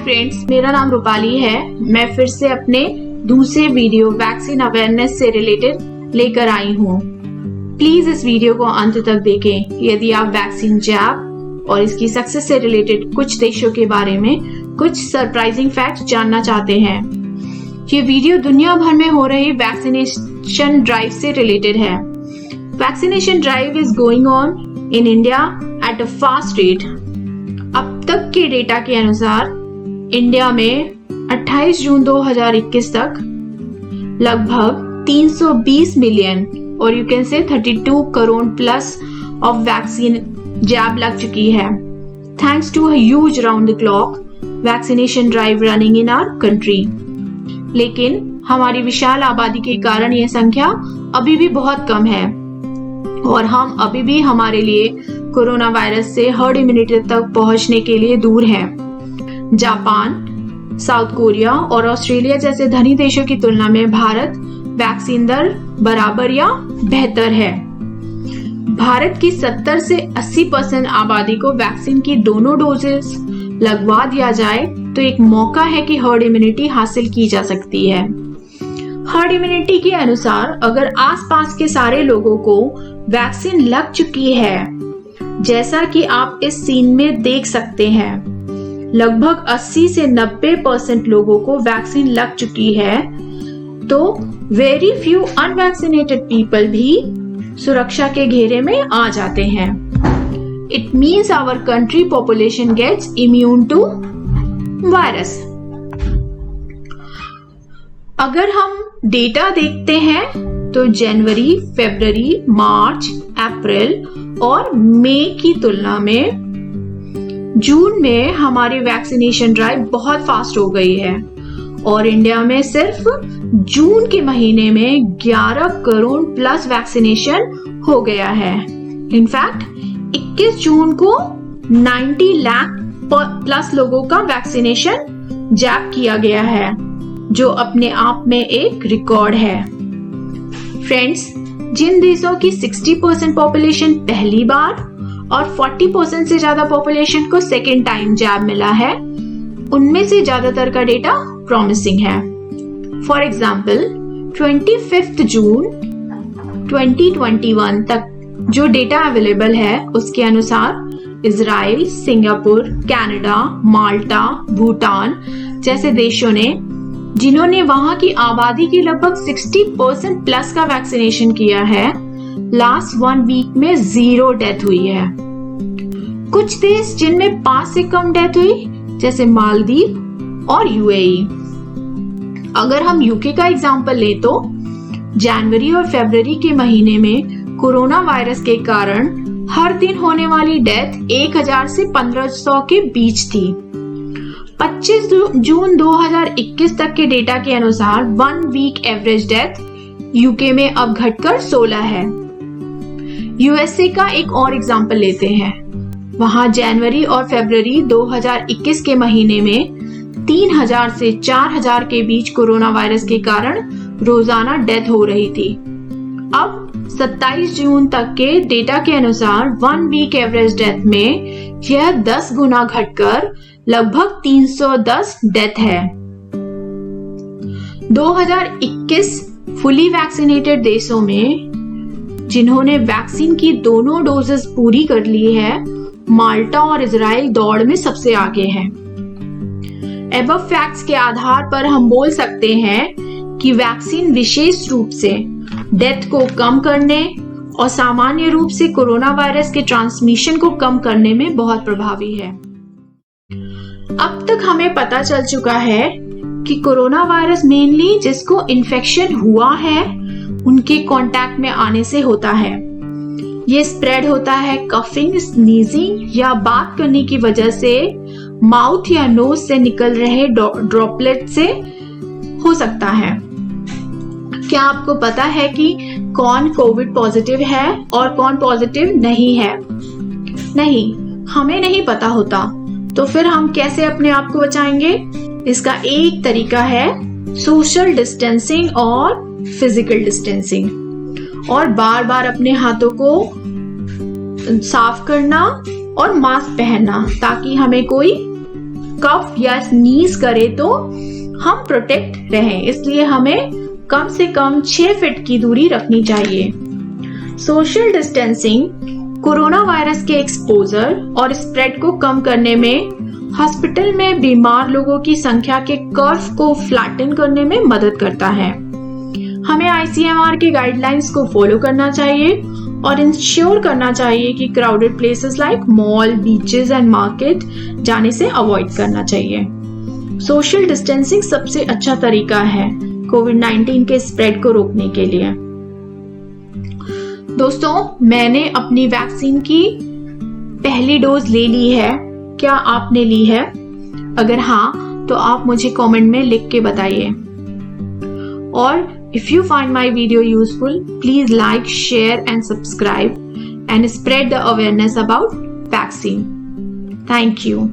Friends, मेरा नाम रूपाली है। मैं फिर से अपने दूसरे वीडियो वैक्सीन अवेयरनेस से रिलेटेड लेकर आई हूँ। प्लीज इस वीडियो को अंत तक देखें यदि आप वैक्सीन जैब और इसकी सक्सेस से रिलेटेड कुछ देशों के बारे में कुछ सरप्राइजिंग फैक्ट जानना चाहते हैं। ये वीडियो दुनिया भर में हो रही वैक्सीनेशन ड्राइव से रिलेटेड है। Vaccination drive is going on in India at a fast rate. अब तक के डेटा के अनुसार इंडिया में 28 जून 2021 तक लगभग 320 मिलियन और you can say 32 crore plus of vaccine jab लग चुकी है। Thanks to a huge round the clock vaccination drive running in our country. लेकिन हमारी विशाल आबादी के कारण यह संख्या अभी भी बहुत कम है और हम अभी भी हमारे लिए कोरोना वायरस से हर्ड इम्यूनिटी तक पहुंचने के लिए दूर हैं। जापान, साउथ कोरिया और ऑस्ट्रेलिया जैसे धनी देशों की तुलना में भारत वैक्सीन दर बराबर या बेहतर है। भारत की 70 से 80% आबादी को वैक्सीन की दोनों डोजेस लगवा दिया जाए तो एक मौका है कि हर्ड इम्यूनिटी हासिल की जा सकती है। हर्ड इम्यूनिटी के अनुसार अगर आसपास के सारे लोगों को वैक्सीन लग चुकी है, जैसा कि आप इस सीन में देख सकते हैं, लगभग 80 से 90% लोगों को वैक्सीन लग चुकी है, तो वेरी फ्यू अनवैक्सीनेटेड पीपल भी सुरक्षा के घेरे में आ जाते हैं। It means our country population gets immune to virus. अगर हम डेटा देखते हैं तो जनवरी, फरवरी, मार्च, अप्रैल और मई की तुलना में जून में हमारी वैक्सीनेशन ड्राइव बहुत फास्ट हो गई है और इंडिया में सिर्फ जून के महीने में 11 करोड़ प्लस वैक्सीनेशन हो गया है। इनफैक्ट 21 जून को 90 लाख प्लस लोगों का वैक्सीनेशन जैब किया गया है, जो अपने आप में एक रिकॉर्ड है। फ्रेंड्स, जिन देशों की 60% पॉपुलेशन पहली बार और 40% से ज्यादा पॉपुलेशन को सेकेंड टाइम जैब मिला है, उनमें से ज्यादातर का डेटा प्रॉमिसिंग है। फॉर एग्जाम्पल 25 जून 2021 तक जो डेटा अवेलेबल है उसके अनुसार इजराइल, सिंगापुर, कनाडा, माल्टा, भूटान जैसे देशों ने, जिन्होंने वहां की आबादी की लगभग 60% प्लस का वैक्सीनेशन किया है, लास्ट 1 वीक में 0 डेथ हुई है। कुछ देश जिनमें 5 से कम डेथ हुई, जैसे मालदीव और यूएई। अगर हम यूके का एग्जांपल ले तो जनवरी और फरवरी के महीने में कोरोना वायरस के कारण हर दिन होने वाली डेथ 1000 से 1500 के बीच थी। 25 जून 2021 तक के डेटा के अनुसार 1 वीक एवरेज डेथ यूके में अब घटकर 16 है। यूएसए का एक और एग्जांपल लेते हैं। वहां जनवरी और फरवरी 2021 के महीने में 3000 से 4000 के बीच कोरोना वायरस के कारण रोजाना डेथ हो रही थी। अब 27 जून तक के डेटा के अनुसार 1 वीक एवरेज डेथ में यह 10 गुना घटकर लगभग 310 डेथ है। 2021 फुली वैक्सीनेटेड देशों में जिन्होंने वैक्सीन की दोनों डोजेस पूरी कर ली है, माल्टा और इजराइल दौड़ में सबसे आगे हैं। एबव फैक्ट्स के आधार पर हम बोल सकते हैं कि वैक्सीन विशेष रूप से डेथ को कम करने और सामान्य रूप से कोरोना वायरस के ट्रांसमिशन को कम करने में बहुत प्रभावी है। अब तक हमें पता चल चुका है कि कोरोना वायरस मेनली जिसको इन्फेक्शन हुआ है उनके कांटेक्ट में आने से होता है। ये स्प्रेड होता है कफिंग, स्नीजिंग या बात करने की वजह से, माउथ या नोज से निकल रहे ड्रॉपलेट से हो सकता है। क्या आपको पता है कि कौन कोविड पॉजिटिव है और कौन पॉजिटिव नहीं है? नहीं, हमें नहीं पता होता, तो फिर हम कैसे अपने आप को बचाएंगे? इसका एक तरीका है सोशल डिस्टेंसिंग और फिजिकल डिस्टेंसिंग और बार बार अपने हाथों को साफ करना और मास्क पहनना ताकि हमें कोई कफ या स्नीज करे तो हम प्रोटेक्ट रहें, इसलिए हमें कम से कम 6 फीट की दूरी रखनी चाहिए। सोशल डिस्टेंसिंग कोरोना वायरस के एक्सपोजर और स्प्रेड को कम करने में, हॉस्पिटल में बीमार लोगों की संख्या के कर्व को फ्लैटन करने में मदद करता है। हमें ICMR के गाइडलाइंस को फॉलो करना चाहिए और इंश्योर करना चाहिए कि crowded places like mall, beaches and market जाने से अवॉइड करना चाहिए। सोशल डिस्टेंसिंग सबसे अच्छा तरीका है कोविड-19 के स्प्रेड को रोकने के लिए। दोस्तों, मैंने अपनी वैक्सीन की पहली डोज ले ली है। क्या आपने ली है? अगर हाँ, तो आप मुझे कमेंट में लिख के बताइए। और if you find my video useful, please like, share and subscribe and spread the awareness about vaccine. Thank you.